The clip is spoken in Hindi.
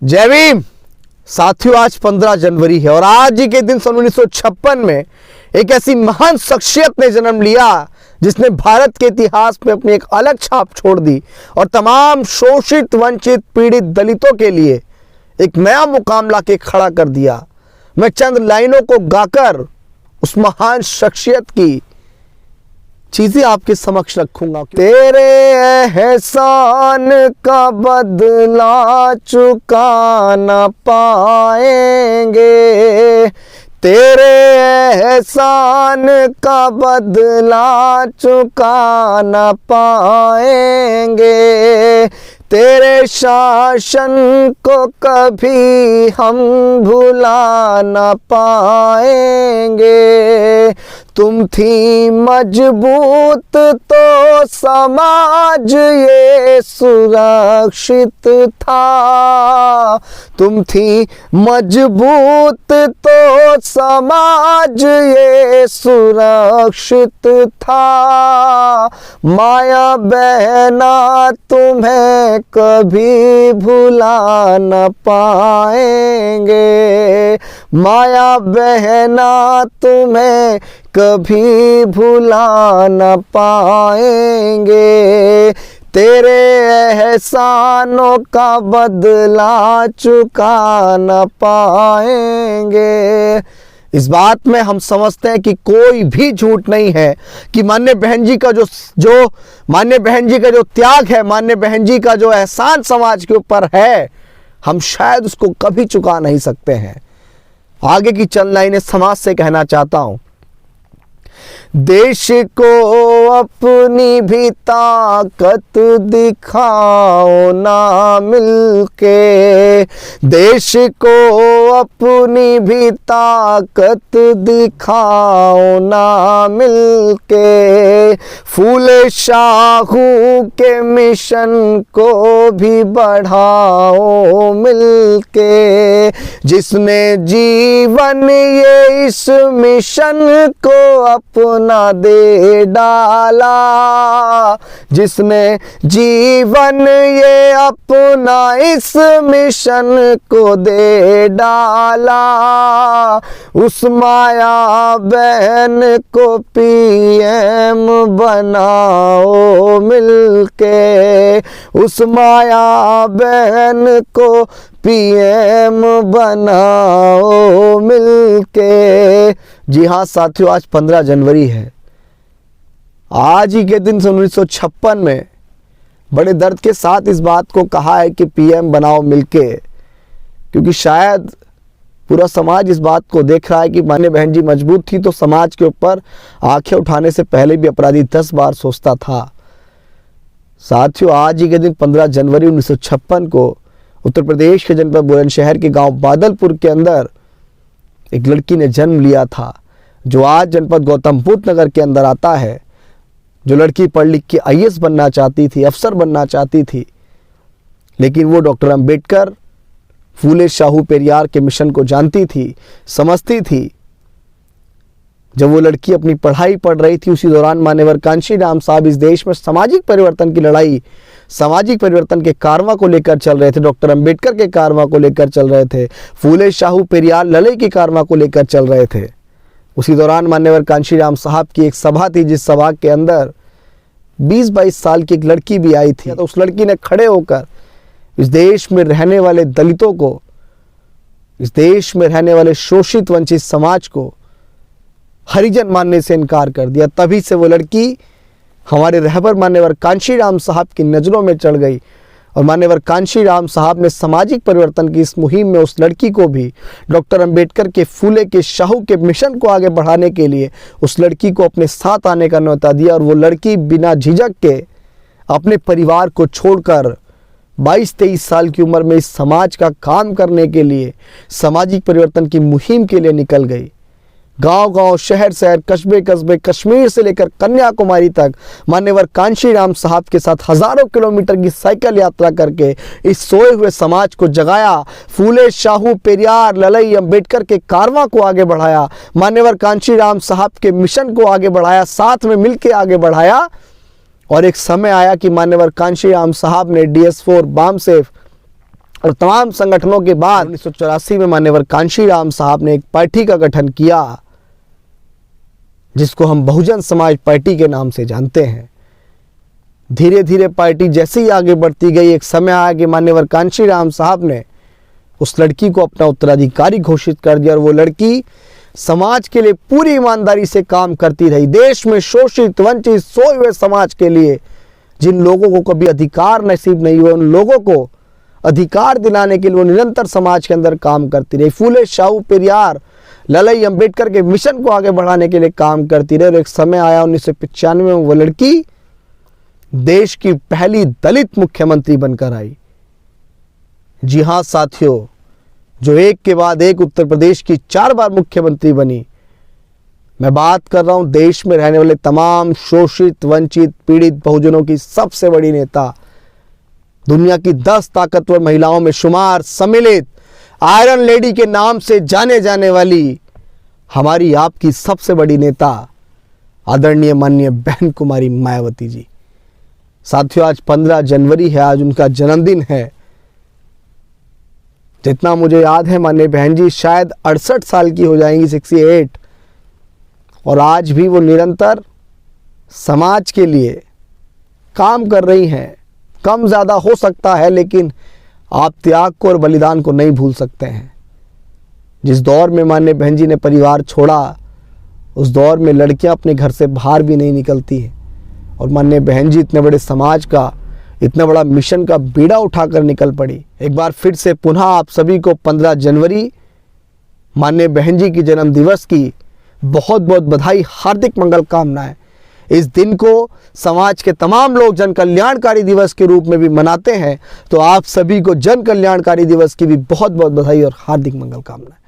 जय भीम साथियों, आज 15 जनवरी है और आज ही के दिन सन 1956 में एक ऐसी महान शख्सियत ने जन्म लिया जिसने भारत के इतिहास में अपनी एक अलग छाप छोड़ दी और तमाम शोषित, वंचित, पीड़ित दलितों के लिए एक नया मुकाम लाके खड़ा कर दिया। मैं चंद लाइनों को गाकर उस महान शख्सियत की चीजें आपके समक्ष रखूंगा। तेरे एहसान का बदला चुका न पाएंगे, तेरे एहसान का बदला चुका न पाएंगे, तेरे शासन को कभी हम भुला न पाएंगे। तुम थी मजबूत तो समाज ये सुरक्षित था, तुम थी मजबूत तो समाज ये सुरक्षित था। माया बहना तुम्हें कभी भुला न पाएंगे, माया बहना तुम्हें कभी भुला न पाएंगे, तेरे एहसानों का बदला चुका न पाएंगे। इस बात में हम समझते हैं कि कोई भी झूठ नहीं है कि मान्य बहन जी का जो मान्य बहन जी का जो त्याग है, मान्य बहन जी का जो एहसान समाज के ऊपर है, हम शायद उसको कभी चुका नहीं सकते हैं। आगे की चंद लाइनें समाज से कहना चाहता हूं। देश को अपनी भी ताकत दिखाओ ना मिलके, देश को अपनी भी ताकत दिखाओ ना मिलके, फूले शाहू के मिशन को भी बढ़ाओ मिलके। जिसने जीवन ये इस मिशन को अपना दे डाला, जिसने जीवन ये अपना इस मिशन को दे डाला, उस माया बहन को पीएम बनाओ मिलके, उस माया बहन को पीएम बनाओ मिलके। जी हाँ साथियों, आज 15 जनवरी है। आज ही के दिन 1956 में बड़े दर्द के साथ इस बात को कहा है कि पीएम बनाओ मिलके, क्योंकि शायद पूरा समाज इस बात को देख रहा है कि मान्य बहन जी मजबूत थी तो समाज के ऊपर आंखें उठाने से पहले भी अपराधी 10 बार सोचता था। साथियों, आज ही के दिन 15 जनवरी 1956 को उत्तर प्रदेश के जनपद बुलंदशहर के गांव बादलपुर के अंदर एक लड़की ने जन्म लिया था, जो आज जनपद गौतम बुद्ध नगर के अंदर आता है। जो लड़की पढ़ लिख के आईएएस बनना चाहती थी, अफसर बनना चाहती थी, लेकिन वो डॉक्टर अंबेडकर, फूले शाहू पेरियार के मिशन को जानती थी, समझती थी। जब वो लड़की अपनी पढ़ाई पढ़ रही थी, उसी दौरान मान्यवर कांशीराम साहब इस देश में सामाजिक परिवर्तन की लड़ाई, सामाजिक परिवर्तन के कारवां को लेकर चल रहे थे। डॉक्टर अंबेडकर के कारवां को लेकर चल रहे थे, फूले शाहू पेरियार लड़ाई के कारवां को लेकर चल रहे थे। उसी दौरान मान्यवर कांशीराम साहब की एक सभा थी, जिस सभा के अंदर 20-22 साल की एक लड़की भी आई थी। तो उस लड़की ने खड़े होकर इस देश में रहने वाले दलितों को, इस देश में रहने वाले शोषित वंचित समाज को हरिजन मानने से इनकार कर दिया। तभी से वो लड़की हमारे रहबर मान्यवर कांशीराम साहब की नज़रों में चढ़ गई और मान्यवर कांशीराम साहब ने सामाजिक परिवर्तन की इस मुहिम में उस लड़की को भी डॉक्टर अंबेडकर के, फूले के, शाहू के मिशन को आगे बढ़ाने के लिए उस लड़की को अपने साथ आने का न्योता दिया। और वो लड़की बिना झिझक के अपने परिवार को छोड़कर 22-23 साल की उम्र में इस समाज का काम करने के लिए, सामाजिक परिवर्तन की मुहिम के लिए निकल गई। गांव-गांव, शहर-शहर, कस्बे-कस्बे, कश्मीर से लेकर कन्याकुमारी तक मान्यवर कांशीराम साहब के साथ हजारों किलोमीटर की साइकिल यात्रा करके इस सोए हुए समाज को जगाया। फूले शाहू पेरियार लड़ाई अंबेडकर के कारवां को आगे बढ़ाया, मान्यवर कांशीराम साहब के मिशन को आगे बढ़ाया, साथ में मिलकर आगे बढ़ाया। और एक समय आया कि मान्यवर कांशीराम साहब ने DS4 बामसेफ और तमाम संगठनों के बाद 1984 में मान्यवर कांशीराम साहब ने एक पार्टी का गठन किया जिसको हम बहुजन समाज पार्टी के नाम से जानते हैं। धीरे धीरे पार्टी जैसे ही आगे बढ़ती गई, एक समय आया कि मान्यवर कांशीराम साहब ने उस लड़की को अपना उत्तराधिकारी घोषित कर दिया और वो लड़की समाज के लिए पूरी ईमानदारी से काम करती रही। देश में शोषित, वंचित, सोए हुए समाज के लिए, जिन लोगों को कभी अधिकार नसीब नहीं हुए, उन लोगों को अधिकार दिलाने के लिए वो निरंतर समाज के अंदर काम करती रही। फूले शाहू पेरियार, ललाई अंबेडकर के मिशन को आगे बढ़ाने के लिए काम करती रही। और एक समय आया 1995 में वो लड़की देश की पहली दलित मुख्यमंत्री बनकर आई। जी हाँ साथियों, जो एक के बाद एक उत्तर प्रदेश की 4 बार मुख्यमंत्री बनी। मैं बात कर रहा हूं देश में रहने वाले तमाम शोषित, वंचित, पीड़ित बहुजनों की सबसे बड़ी नेता, दुनिया की 10 ताकतवर महिलाओं में शुमार, सम्मिलित आयरन लेडी के नाम से जाने जाने वाली हमारी आपकी सबसे बड़ी नेता आदरणीय माननीय बहन कुमारी मायावती जी। साथियों, आज 15 जनवरी है, आज उनका जन्मदिन है। जितना मुझे याद है माननीय बहन जी शायद 68 साल की हो जाएंगी, 68, और आज भी वो निरंतर समाज के लिए काम कर रही हैं। कम ज़्यादा हो सकता है, लेकिन आप त्याग को और बलिदान को नहीं भूल सकते हैं। जिस दौर में माननीय बहन जी ने परिवार छोड़ा, उस दौर में लड़कियां अपने घर से बाहर भी नहीं निकलती हैं, और माननीय बहन जी इतने बड़े समाज का, इतना बड़ा मिशन का बीड़ा उठाकर निकल पड़ी। एक बार फिर से पुनः आप सभी को 15 जनवरी माननीय बहन जी की जन्म दिवस की बहुत बहुत बधाई, हार्दिक मंगल कामनाएं। इस दिन को समाज के तमाम लोग जन कल्याणकारी दिवस के रूप में भी मनाते हैं, तो आप सभी को जन कल्याणकारी दिवस की भी बहुत बहुत बधाई और हार्दिक मंगल कामनाएं।